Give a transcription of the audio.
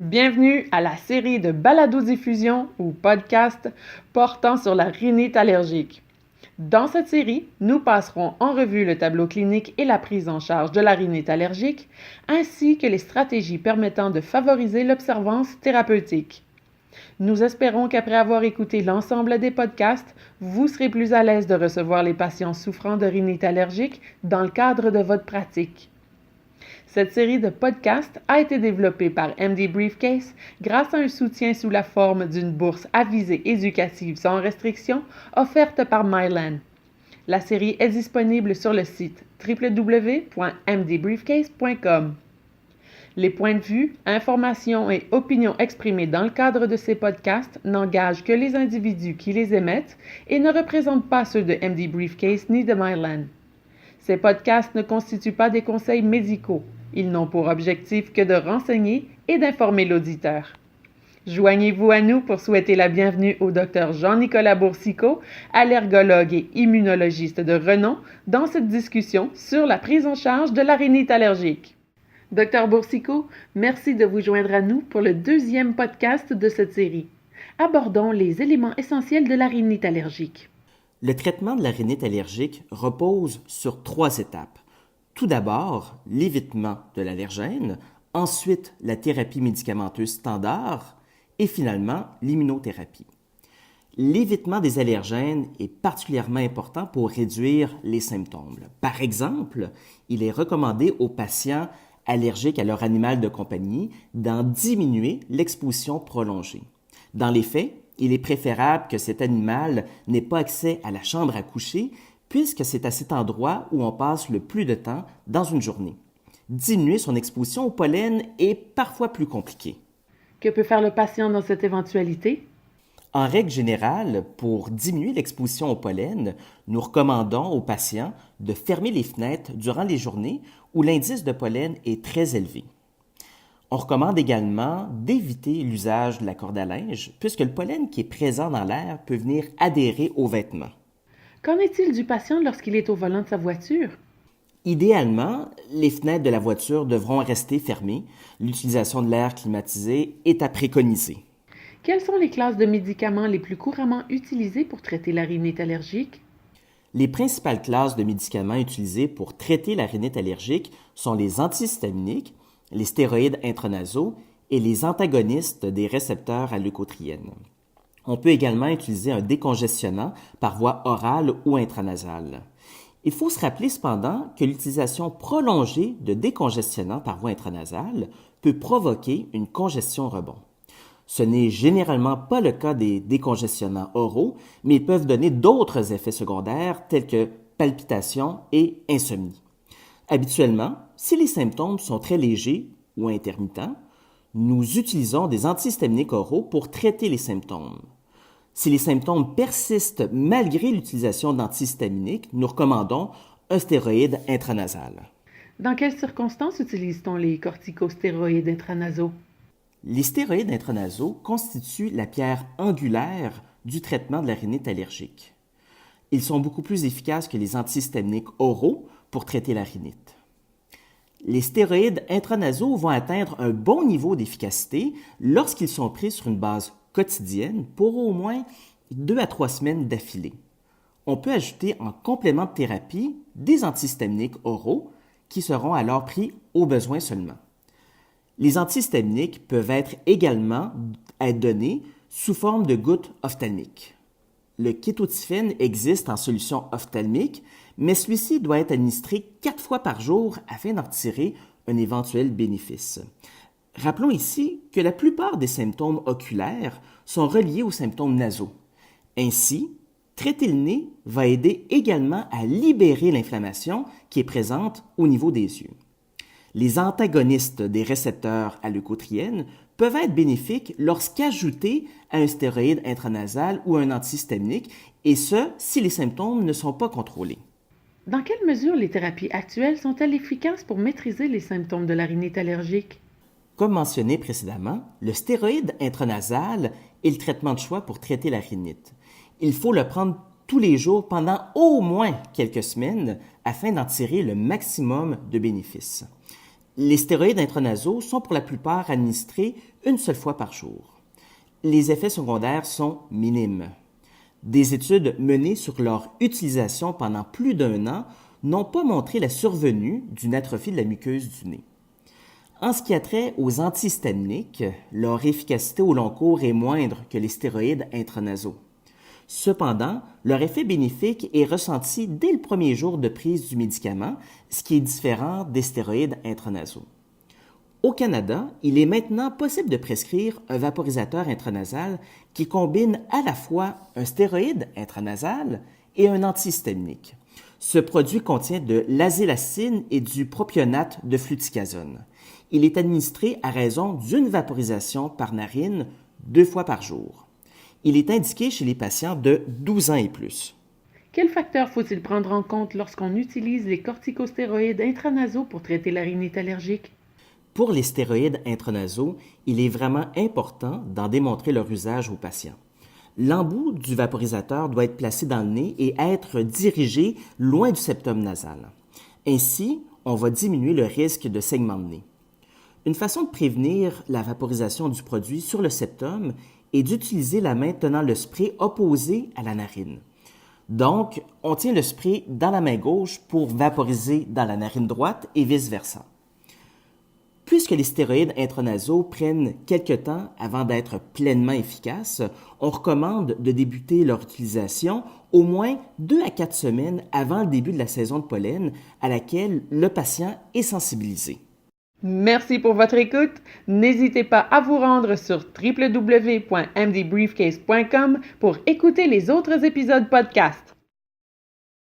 Bienvenue à la série de balado-diffusion ou podcast portant sur la rhinite allergique. Dans cette série, nous passerons en revue le tableau clinique et la prise en charge de la rhinite allergique, ainsi que les stratégies permettant de favoriser l'observance thérapeutique. Nous espérons qu'après avoir écouté l'ensemble des podcasts, vous serez plus à l'aise de recevoir les patients souffrant de rhinite allergique dans le cadre de votre pratique. Cette série de podcasts a été développée par MD Briefcase grâce à un soutien sous la forme d'une bourse à visée éducative sans restriction offerte par Mylan. La série est disponible sur le site www.mdbriefcase.com. Les points de vue, informations et opinions exprimées dans le cadre de ces podcasts n'engagent que les individus qui les émettent et ne représentent pas ceux de MD Briefcase ni de Mylan. Ces podcasts ne constituent pas des conseils médicaux. Ils n'ont pour objectif que de renseigner et d'informer l'auditeur. Joignez-vous à nous pour souhaiter la bienvenue au Dr Jean-Nicolas Boursicot, allergologue et immunologiste de renom, dans cette discussion sur la prise en charge de la rhinite allergique. Dr Boursicot, merci de vous joindre à nous pour le deuxième podcast de cette série. Abordons les éléments essentiels de la rhinite allergique. Le traitement de la rhinite allergique repose sur 3 étapes. Tout d'abord, l'évitement de l'allergène, ensuite la thérapie médicamenteuse standard et finalement l'immunothérapie. L'évitement des allergènes est particulièrement important pour réduire les symptômes. Par exemple, il est recommandé aux patients allergiques à leur animal de compagnie d'en diminuer l'exposition prolongée. Dans les faits, il est préférable que cet animal n'ait pas accès à la chambre à coucher puisque c'est à cet endroit où on passe le plus de temps dans une journée. Diminuer son exposition au pollen est parfois plus compliqué. Que peut faire le patient dans cette éventualité? En règle générale, pour diminuer l'exposition au pollen, nous recommandons aux patients de fermer les fenêtres durant les journées où l'indice de pollen est très élevé. On recommande également d'éviter l'usage de la corde à linge puisque le pollen qui est présent dans l'air peut venir adhérer aux vêtements. Qu'en est-il du patient lorsqu'il est au volant de sa voiture? Idéalement, les fenêtres de la voiture devront rester fermées. L'utilisation de l'air climatisé est à préconiser. Quelles sont les classes de médicaments les plus couramment utilisées pour traiter la rhinite allergique? Les principales classes de médicaments utilisées pour traiter la rhinite allergique sont les antihistaminiques, les stéroïdes intranasaux et les antagonistes des récepteurs à leucotriène. On peut également utiliser un décongestionnant par voie orale ou intranasale. Il faut se rappeler cependant que l'utilisation prolongée de décongestionnants par voie intranasale peut provoquer une congestion rebond. Ce n'est généralement pas le cas des décongestionnants oraux, mais ils peuvent donner d'autres effets secondaires tels que palpitations et insomnie. Habituellement, si les symptômes sont très légers ou intermittents, nous utilisons des antihistaminiques oraux pour traiter les symptômes. Si les symptômes persistent malgré l'utilisation d'antihistaminiques, nous recommandons un stéroïde intranasal. Dans quelles circonstances utilise-t-on les corticostéroïdes intranasaux? Les stéroïdes intranasaux constituent la pierre angulaire du traitement de la rhinite allergique. Ils sont beaucoup plus efficaces que les antihistaminiques oraux pour traiter la rhinite. Les stéroïdes intranasaux vont atteindre un bon niveau d'efficacité lorsqu'ils sont pris sur une base quotidienne pour au moins 2 à 3 semaines d'affilée. On peut ajouter en complément de thérapie des antihistaminiques oraux qui seront alors pris au besoin seulement. Les antihistaminiques peuvent également être donnés sous forme de gouttes ophtalmiques. Le kétotifène existe en solution ophtalmique, mais celui-ci doit être administré 4 fois par jour afin d'en tirer un éventuel bénéfice. Rappelons ici que la plupart des symptômes oculaires sont reliés aux symptômes nasaux. Ainsi, traiter le nez va aider également à libérer l'inflammation qui est présente au niveau des yeux. Les antagonistes des récepteurs à leucotriène peuvent être bénéfiques lorsqu'ajoutés à un stéroïde intranasal ou un antihistaminique, et ce, si les symptômes ne sont pas contrôlés. Dans quelle mesure les thérapies actuelles sont-elles efficaces pour maîtriser les symptômes de la rhinite allergique? Comme mentionné précédemment, le stéroïde intranasal est le traitement de choix pour traiter la rhinite. Il faut le prendre tous les jours pendant au moins quelques semaines afin d'en tirer le maximum de bénéfices. Les stéroïdes intranasaux sont pour la plupart administrés une seule fois par jour. Les effets secondaires sont minimes. Des études menées sur leur utilisation pendant plus d'1 an n'ont pas montré la survenue d'une atrophie de la muqueuse du nez. En ce qui a trait aux antihistaminiques, leur efficacité au long cours est moindre que les stéroïdes intranasaux. Cependant, leur effet bénéfique est ressenti dès le premier jour de prise du médicament, ce qui est différent des stéroïdes intranasaux. Au Canada, il est maintenant possible de prescrire un vaporisateur intranasal qui combine à la fois un stéroïde intranasal et un antihistaminique. Ce produit contient de l'azélastine et du propionate de fluticasone. Il est administré à raison d'une vaporisation par narine 2 fois par jour. Il est indiqué chez les patients de 12 ans et plus. Quels facteurs faut-il prendre en compte lorsqu'on utilise les corticostéroïdes intranasaux pour traiter la rhinite allergique? Pour les stéroïdes intranasaux, il est vraiment important d'en démontrer leur usage aux patients. L'embout du vaporisateur doit être placé dans le nez et être dirigé loin du septum nasal. Ainsi, on va diminuer le risque de saignement de nez. Une façon de prévenir la vaporisation du produit sur le septum est d'utiliser la main tenant le spray opposé à la narine. Donc, on tient le spray dans la main gauche pour vaporiser dans la narine droite et vice-versa. Puisque les stéroïdes intranasaux prennent quelque temps avant d'être pleinement efficaces, on recommande de débuter leur utilisation au moins 2 à 4 semaines avant le début de la saison de pollen à laquelle le patient est sensibilisé. Merci pour votre écoute. N'hésitez pas à vous rendre sur www.mdbriefcase.com pour écouter les autres épisodes podcast.